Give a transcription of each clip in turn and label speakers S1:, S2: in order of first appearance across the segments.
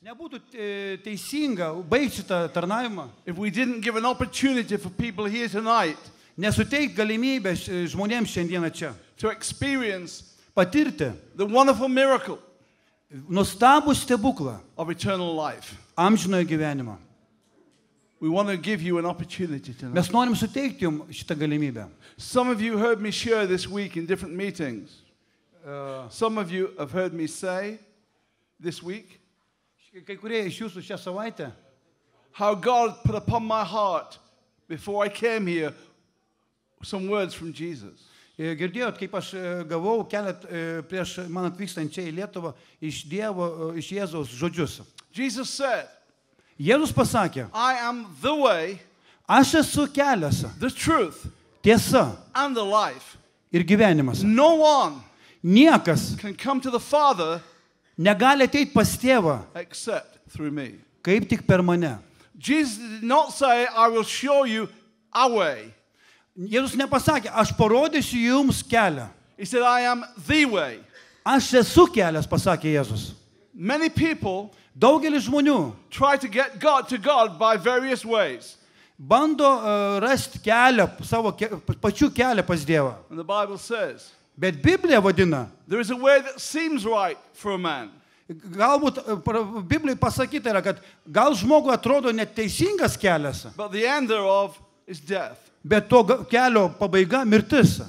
S1: Nebūtų teisinga baigti šitą tarnavimą,
S2: if we didn't give an opportunity for people here tonight
S1: nesuteik galimybę žmonėms šiandieną čia
S2: to experience
S1: patirti
S2: the wonderful miracle
S1: nuostabų stebuklą
S2: of eternal life.
S1: amžinojo gyvenimo.
S2: We want to give you an opportunity tonight.
S1: Mes norim suteikti jums šitą galimybę.
S2: Some of you heard me share this week in different meetings. Some of you have heard me say this week
S1: Kai kurie iš jūsų šią savaitę,
S2: how God put upon my heart before I came here some words from Jesus.
S1: girdėjot, kaip aš gavau prieš man atvykstant čia į Lietuvą iš Dievo, iš Jėzaus žodžius.
S2: Jesus said,
S1: Jėzus pasakė,
S2: I am the way,
S1: aš esu kelias,
S2: the truth,
S1: tiesa
S2: and the life.
S1: ir gyvenimas.
S2: No one
S1: Niekas
S2: can come to the Father
S1: negali ateiti pas tėvą,
S2: except through me.
S1: kaip tik per mane.
S2: Jesus did not say, I will show you a way.
S1: Jėzus nepasakė, aš parodysiu jums kelią.
S2: He said, I am the way.
S1: Aš esu kelias, pasakė Jėzus.
S2: Many people
S1: Daugelis žmonių
S2: try to get God to God by various ways.
S1: bando rasti kelią, savo pačių kelią pas Dievą.
S2: And the Bible says,
S1: Bet Biblija vadina,
S2: there is a way that seems right for a man.
S1: galbūt Biblijai pasakyta yra, kad gal žmogui atrodo neteisingas kelias,
S2: But the end thereof is death.
S1: bet to kelio pabaiga mirtis.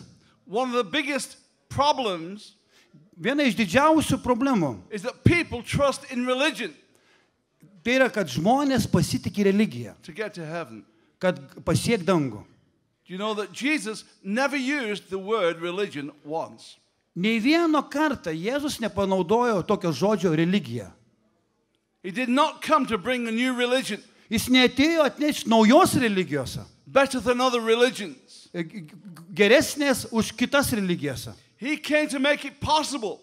S2: One of the biggest problems
S1: Viena iš didžiausių problemų
S2: is that people trust in religion
S1: tai yra, kad žmonės pasitikė religiją,
S2: to get to heaven.
S1: kad pasiek dangų.
S2: Do you know that Jesus never used the word religion once?
S1: Nei vieno kartą Jėzus nepanaudojo tokio žodžio religija.
S2: He did not come to bring a new religion
S1: Jis neatėjo atnešti naujos religijos,
S2: better than other religions.
S1: geresnės už kitas religijas.
S2: He came to make it possible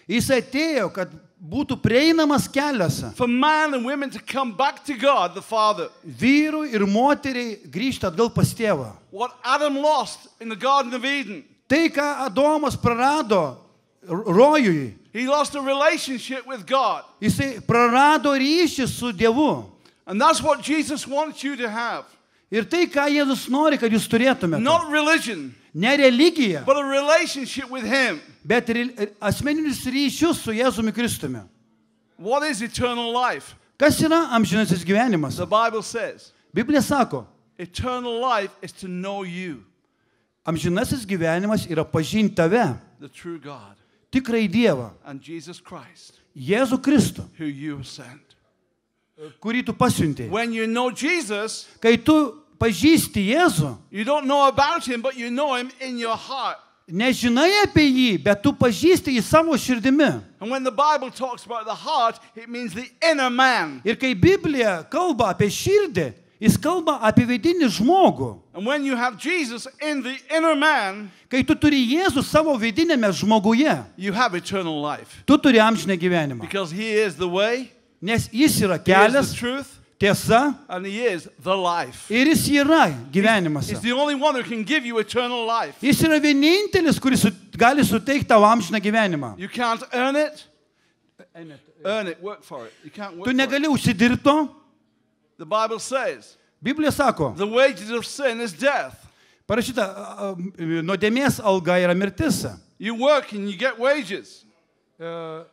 S1: Jis atėjo, kad būtų prieinamas kelias
S2: for man and women to come back to God the Father.
S1: vyrui ir moteriai grįžti atgal pas tėvą.
S2: What Adam lost in the Garden of Eden,
S1: Tai, ką Adomas prarado rojui,
S2: he lost a relationship with God.
S1: jisai prarado ryšį su Dievu.
S2: And that's what Jesus wants you to have.
S1: Ir tai, ką Jėzus nori, kad jūs turėtumėte.
S2: Not religion,
S1: Ne religija,
S2: but a relationship with Him.
S1: bet asmeninius ryšius su Jėzumi Kristumi.
S2: What is eternal life?
S1: Kas yra amžinasis gyvenimas?
S2: The Bible says,
S1: Biblija sako,
S2: eternal life is to know you,
S1: amžinasis gyvenimas yra pažinti tave,
S2: the true God,
S1: tikrai Dievą,
S2: and Jesus Christ,
S1: Jėzų Kristų,
S2: who you have sent.
S1: kurį tu pasiuntei.
S2: When you know Jesus,
S1: Kai tu pažįsti Jėzų,
S2: you don't know about Him, but you know Him in your heart.
S1: nežinai apie jį, bet tu pažįsti jį savo širdimi.
S2: And when the Bible talks about the heart, it means the inner man.
S1: Ir kai Biblija kalba apie širdį, jis kalba apie vidinį žmogų.
S2: And when you have Jesus in the inner man,
S1: Kai tu turi Jėzų savo vidinėme žmoguje,
S2: you have eternal life.
S1: tu turi amžiną gyvenimą.
S2: Because He is the way,
S1: Nes jis yra
S2: He is
S1: kelias,
S2: the truth,
S1: tiesa
S2: and He is the life.
S1: ir jis yra gyvenimas.
S2: He's the only one who can give you eternal life.
S1: Jis yra vienintelis, kuris gali suteikti tavo amžiną gyvenimą.
S2: You can't earn it, work for it. You can't work
S1: Tu
S2: for it.
S1: negali užsidirbti to.
S2: The Bible says,
S1: Biblija sako,
S2: the wages of sin is death.
S1: parašyta, nuodėmės alga yra mirtis.
S2: You work and you get wages.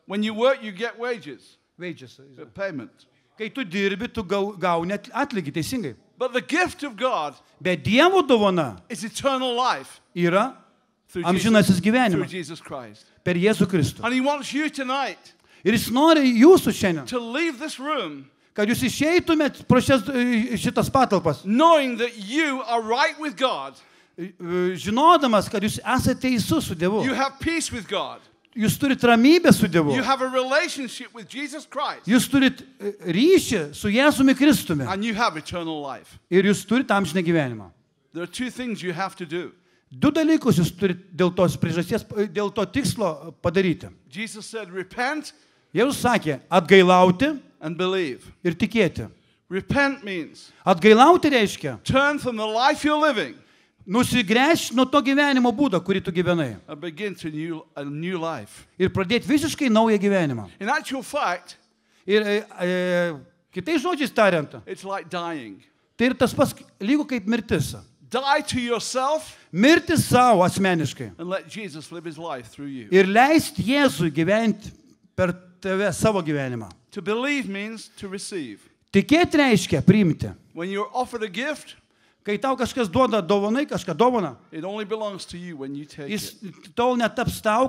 S2: When you work, you get wages, payment.
S1: Kai tu dirbi, tu gauni atlygį, teisingai.
S2: But the gift of God
S1: Bet Dievo dovana
S2: is eternal life
S1: yra
S2: through
S1: amžinasis
S2: through
S1: gyvenimas
S2: Jesus Christ.
S1: per Jėzų Kristų.
S2: And He wants you tonight
S1: Ir jis nori jūsų šiandien,
S2: to leave this room
S1: kad jūs išeitumėt pro šitas patalpas,
S2: knowing that you are right with God.
S1: žinodamas, kad jūs esate teisus su Dievu.
S2: You have peace with God.
S1: Jūs turit ramybę su Dievu.
S2: You have a relationship with Jesus Christ.
S1: Jūs turit ryšį su Jėzumi Kristumi.
S2: And you have eternal life.
S1: Ir jūs turit amžiną gyvenimą.
S2: There are two things you have to do.
S1: Du dalykus jūs turit dėl tos priežasties, dėl to tikslo padaryti.
S2: Jesus said, repent
S1: Jėzus sakė, atgailauti
S2: and believe.
S1: ir tikėti.
S2: Repent means
S1: Atgailauti reiškia
S2: turn from the life you're living
S1: nusigręžti nuo to gyvenimo būdo, kurį tu gyvenai.
S2: and begin a new life.
S1: Ir pradėti visiškai naują gyvenimą.
S2: In actual fact,
S1: Ir kitais žodžiais tariant,
S2: It's like dying.
S1: tai ir tas pats lygu kaip mirtis.
S2: Die to yourself
S1: Mirti savo asmeniškai.
S2: and let Jesus live his life through you.
S1: Ir leisti Jėzui gyventi per tave savo gyvenimą.
S2: To believe means to receive.
S1: Tikėti reiškia priimti.
S2: When you're offered a gift,
S1: Kai tau kažkas duoda dovanai, kažką dovaną,
S2: it only belongs to you when you take
S1: jis
S2: it.
S1: tol netaps tavo,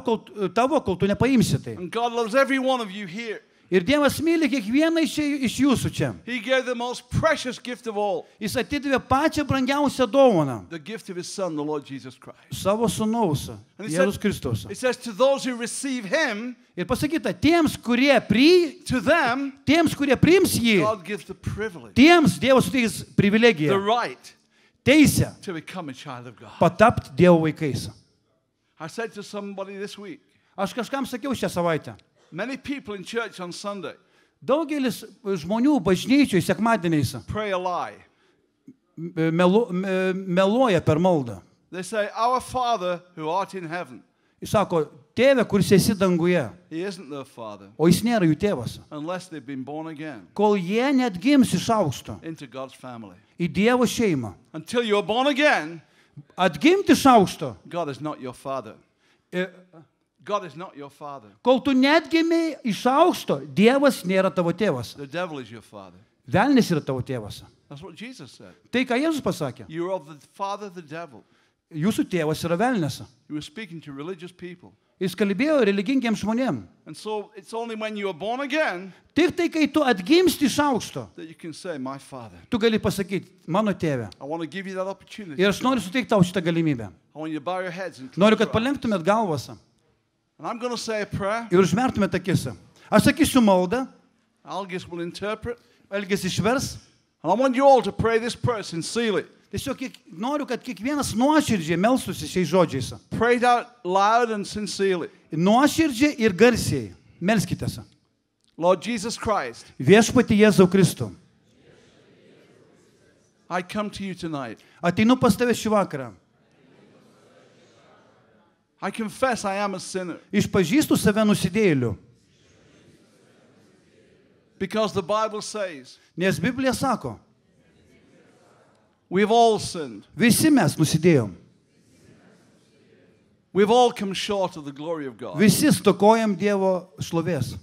S1: kol tu nepaimsi tai.
S2: And God loves every one of you here.
S1: Ir Dievas myli kiekvieną iš jūsų čia.
S2: He gave the most precious gift of all,
S1: Jis atidavė pačią brangiausią dovaną.
S2: the gift of his Son, the Lord Jesus Christ.
S1: Savo sūnaus,
S2: And he
S1: Jėzus
S2: said-
S1: Kristus.
S2: It says, to those who receive him,
S1: Ir pasakyta, tiems, kurie
S2: to them,
S1: priims jį,
S2: God gives the privilege,
S1: tiems Dievas suteiks
S2: the
S1: privilegiją,
S2: right
S1: teisę
S2: to become a child of God.
S1: patapti Dievo vaikais.
S2: I said to somebody this week,
S1: Aš kažkam sakiau šią savaitę.
S2: many people in church on Sunday
S1: Daugelis žmonių bažnyčioj sekmadieniais
S2: pray a lie.
S1: meluoja per maldą.
S2: They say, our Father who art in heaven.
S1: Jis sako, tėve, kuris esi danguje,
S2: He isn't their Father
S1: o jis nėra jų tėvas.
S2: unless they've been born again
S1: Kol jie net gims iš aukšto
S2: into God's family.
S1: į Dievo šeimą.
S2: Until you're born again,
S1: Atgimti iš aukšto.
S2: God is not your Father.
S1: e,
S2: God is not your Father.
S1: Kol tu net gimiai iš aukšto, Dievas nėra tavo tėvas.
S2: The devil is your Father.
S1: Velnis yra tavo tėvas.
S2: That's what Jesus said.
S1: Tai, ką Jėzus pasakė.
S2: You're of the father, the devil.
S1: Jūsų tėvas yra velnis.
S2: You were speaking to religious people.
S1: Jis kalbėjo religingiems žmonėms.
S2: And so it's only when you are born again
S1: Tik tai, kai tu atgimsti iš aukšto,
S2: that you can say, my Father.
S1: tu gali pasakyti, mano tėve.
S2: I want to give you that opportunity.
S1: Ir aš noriu suteikti tau šitą galimybę.
S2: I want you to bow your heads and
S1: Noriu,
S2: close
S1: kad
S2: your eyes.
S1: palenktumėt galvas
S2: And I'm going to say a prayer.
S1: ir užmerktumėt akis. Aš sakysiu maldą,
S2: Algis will interpret.
S1: Elgis išvers.
S2: And I want you all to pray this prayer sincerely.
S1: Tiesiog noriu, kad kiekvienas nuoširdžiai melstųsi šiais žodžiais.
S2: Pray it out loud and sincerely.
S1: Nuoširdžiai ir garsiai. Melskitės.
S2: Lord Jesus Christ,
S1: Viešpatį Jėzau Kristų.
S2: I come to you tonight.
S1: Ateinu pas tave šį vakarą.
S2: I confess I am a sinner
S1: Išpažįstu save nusidėjėliu.
S2: because the Bible says
S1: Nes Biblija sako,
S2: we've all sinned.
S1: visi mes nusidėjom.
S2: We've all come short of the glory of God.
S1: Visi stokojam Dievo šlovės.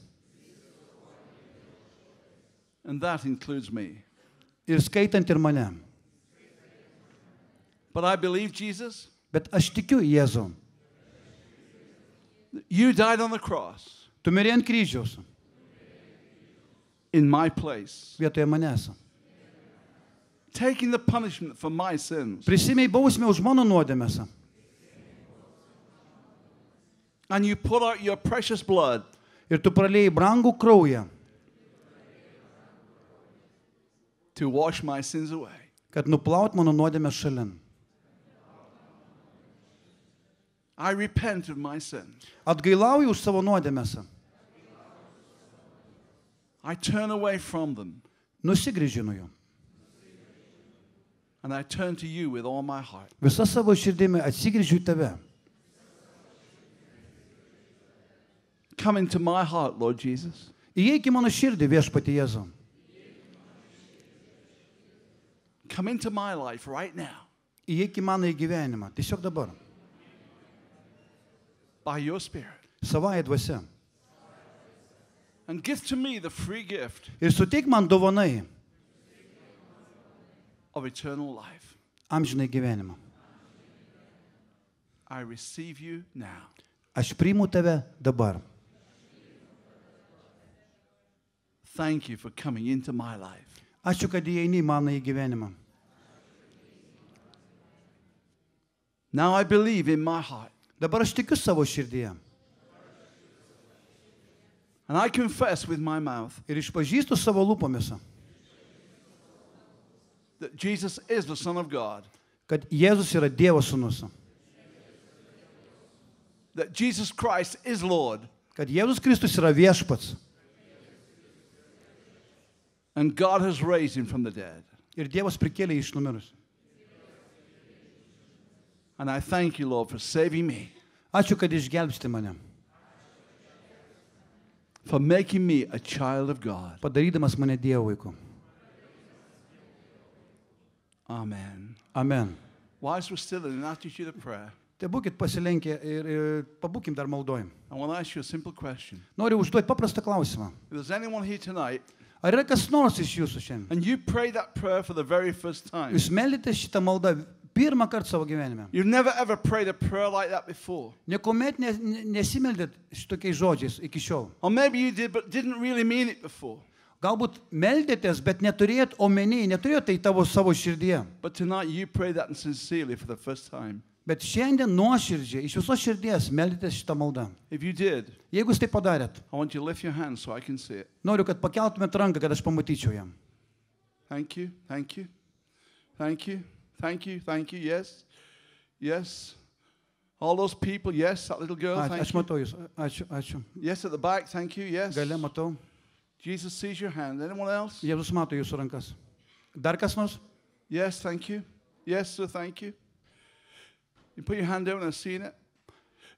S2: And that includes me.
S1: Ir skaitant ir mane.
S2: But I believe, Jesus,
S1: Bet aš tikiu Jėzum.
S2: that you died on the cross
S1: Tu mirė ant kryžiaus
S2: in my place,
S1: vietoje manęs.
S2: taking the punishment for my sins.
S1: Prisimei bausmę už mano nuodėmės.
S2: And you put out your precious blood
S1: Ir tu pralėjai brangų kraują,
S2: to wash my sins away.
S1: kad nuplaut mano nuodėmės šalin.
S2: I repent of my sins.
S1: Atgailauju už savo nuodėmės.
S2: I turn away from them
S1: Nusigrįžiu nuo jų.
S2: and I turn to you with all my heart.
S1: Visa savo širdimi atsigrįžiu į tave.
S2: Come into my heart, Lord Jesus.
S1: Įeik į mano širdį, viešpatie Jėzau.
S2: Come into my life right now
S1: Įeik į mano gyvenimą. Tiesiog dabar.
S2: by your Spirit.
S1: Savąją dvasią.
S2: And give to me the free gift
S1: Ir suteik man dovanai
S2: of eternal life.
S1: amžinai gyvenimą.
S2: I receive you now.
S1: Aš priimu tave dabar.
S2: Thank you for coming into my life.
S1: Ačiū, kad įeini į mano gyvenimą.
S2: Now I believe in my heart.
S1: Dabar aš tikiu savo širdyje.
S2: And I confess with my mouth
S1: Ir išpažįstu savo lūpomis,
S2: that Jesus is the Son of God.
S1: kad Jėzus yra Dievo sūnus.
S2: That Jesus Christ is Lord.
S1: Kad Jėzus Kristus yra viešpats.
S2: And God has raised him from the dead.
S1: Ir Dievas prikėlė iš numirus.
S2: And I thank you, Lord, for saving me.
S1: Ačiū, kad išgelbsti mane.
S2: for making me a child of God.
S1: padarydamas mane Dievo vaiku.
S2: Amen.
S1: Amen.
S2: Whilst we're still in an attitude of prayer,
S1: Tai būkit pasilenkę ir pabūkim dar maldojim.
S2: I want to ask you a simple question.
S1: Noriu užduoti paprastą klausimą.
S2: If there's anyone here tonight,
S1: Ar yra kas nors iš jūsų šiandien?
S2: and you pray that prayer for the very first time,
S1: Jūs meldėte šitą maldą pirmą kartą savo gyvenime.
S2: you've never ever prayed a prayer like that before.
S1: Niekuomet nesimeldėt šitokiais žodžiais iki šiol.
S2: Or maybe you did, but didn't really mean it before.
S1: Galbūt meldėtės, bet neturėjot omeny, neturėjot tai savo širdyje.
S2: But tonight you pray that sincerely for the first time.
S1: Bet šiandien nuoširdžiai, iš visos širdies meldėtės šitą maldą.
S2: If you did,
S1: Jeigu jūs tai padarėt,
S2: I want you to lift your hand so I can see it.
S1: noriu, kad pakeltumėt ranką, kad aš pamatyčiau jam.
S2: Thank you, thank you, thank you, thank you, thank you. Yes, yes. All those people, yes, that little girl, thank
S1: Aš
S2: you.
S1: matau jūs. Ačiū, ačiū.
S2: Yes, at the back, thank you, yes.
S1: Gale matau.
S2: Jesus sees your hand. Anyone else?
S1: Jėzus mato jūsų rankas. Dar kas nors?
S2: Yes, thank you. Yes, sir, thank you. You put your hand down and I've seen it.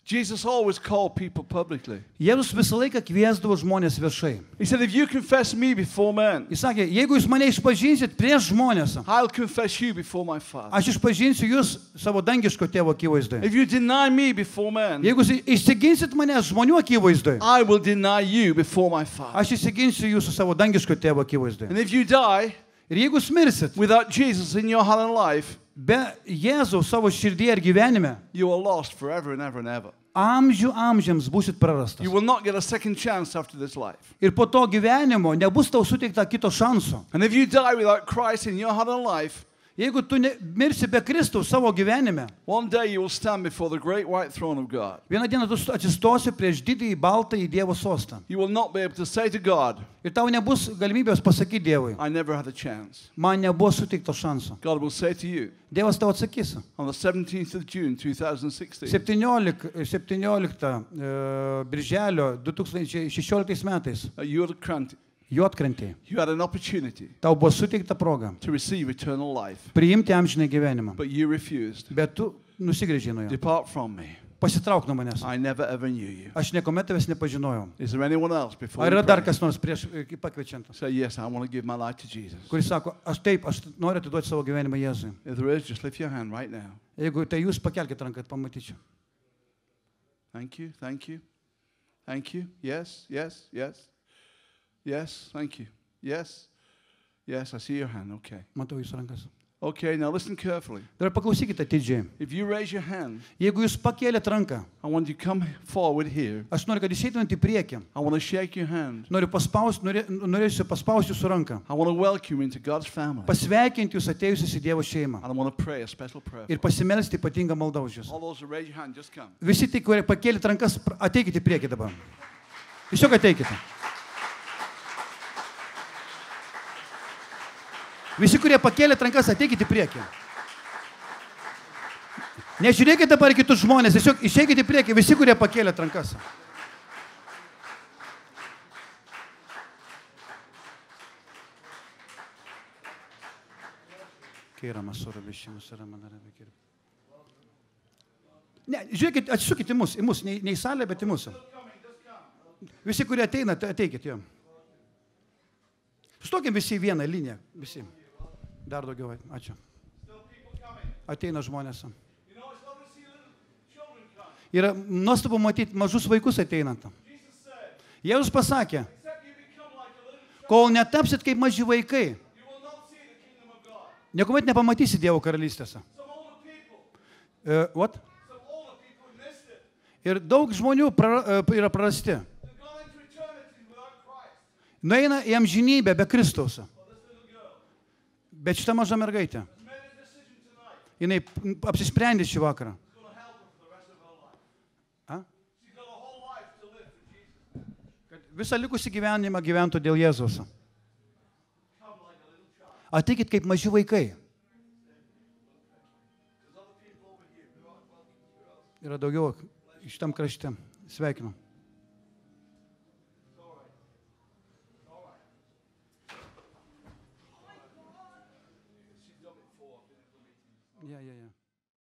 S2: Jesus always called people publicly.
S1: Jėzus visą laiką kviesdavo žmonės viešai.
S2: He said, if you confess me before men,
S1: Jis sakė, jeigu jūs mane išpažinsit prieš žmonės,
S2: I'll confess you before my Father.
S1: aš išpažinsiu jūs savo dangiško tėvo akivaizdoje.
S2: If you deny me before men,
S1: Jeigu jūs išsiginsit mane žmonių akivaizdoje,
S2: I will deny you before my Father.
S1: aš išsiginsiu jūsų savo dangiško tėvo akivaizdoje.
S2: And if you die
S1: Ir jeigu jūs mirsit
S2: without Jesus in your heart and life,
S1: be Jėzaus savo širdėje ir gyvenime,
S2: you are lost forever and ever and ever.
S1: amžių amžiams būsit prarastas.
S2: You will not get a second chance after this life.
S1: Ir po to gyvenimo nebus tau suteikta kito šanso.
S2: And if you die without Christ in your heart and life,
S1: Jeigu tu mirsi be Kristaus savo gyvenime,
S2: one day you will stand before the great white throne of God.
S1: vieną dieną tu atsistosi prieš didįjį baltąjį Dievo sostą.
S2: You will not be able to say to God,
S1: Ir tau nebus galimybės pasakyti Dievui,
S2: I never had a chance.
S1: man nebuvo suteikto šanso.
S2: God will say to you
S1: Dievas tau atsakys.
S2: on the 17th of June 2016,
S1: 17 birželio 2016 metais Juodkrantėje
S2: you had an opportunity
S1: tau buvo suteikta proga
S2: to receive eternal life,
S1: priimti amžinai gyvenimą,
S2: but you refused.
S1: bet tu nusigręžei nuo jo.
S2: Depart from me.
S1: Pasitrauk nuo manęs.
S2: I never ever knew you.
S1: Aš niekuomet tavęs nepažinojau.
S2: Is there anyone else before
S1: Ar
S2: we
S1: yra dar
S2: pray?
S1: kas nors prieš pakviečiant,
S2: Say, yes, I want to give my life to Jesus.
S1: kuris sako, aš noriu atiduoti savo gyvenimą Jėzui.
S2: If there is, just lift your hand right now.
S1: Jeigu tai jūs pakelkite ranką, kad pamatyčiau.
S2: Thank you, thank you, thank you. Yes, yes, yes. Yes, thank you. Yes, yes, I see your hand. Okay.
S1: Matau jūsų rankas.
S2: Okay, now listen carefully.
S1: Dar paklausykite atidžiai.
S2: If you raise your hand,
S1: Jeigu jūs pakėlėt ranką,
S2: I want you to come forward here.
S1: aš noriu, kad išeitumėt į priekį.
S2: I want to shake your hand.
S1: Norėsiu paspausti jūsų ranką.
S2: I want to welcome you into God's family.
S1: Pasveikinti jūs atėjusius į Dievo šeimą.
S2: And I want to pray a special prayer.
S1: Ir pasimelsti ypatingą maldą už jūs.
S2: All those who raise your hand, just come.
S1: Visi tai, kurie pakėlėt rankas, ateikite į priekį dabar. Tiesiog ateikite. Visi, kurie pakėlėt rankas, ateikite į priekį. Nežiūrėkite dabar į kitus žmonės, tiesiog išeikite į priekį, visi, kurie pakėlėt rankas. Ne, žiūrėkite, atsisukite į mus, ne į salę, bet į mūsų. Visi, kurie ateina, ateikite jo. Sustokim visi į vieną liniją, visi. Dar daugiau, ačiū. Ateina žmonės. Yra nuostabu matyti mažus vaikus ateinant. Jėzus pasakė, kol netapsit kaip maži vaikai, niekuomet nepamatysi Dievo karalystėse. What? Ir daug žmonių yra prarasti. Nueina į amžinybę be Kristaus. Bet šita maža mergaitė, jinai apsisprendė šį vakarą. Kad visą likusį gyvenimą gyventų dėl Jėzaus. Ateikit kaip maži vaikai. Yra daugiau šitam krašte. Sveikinu.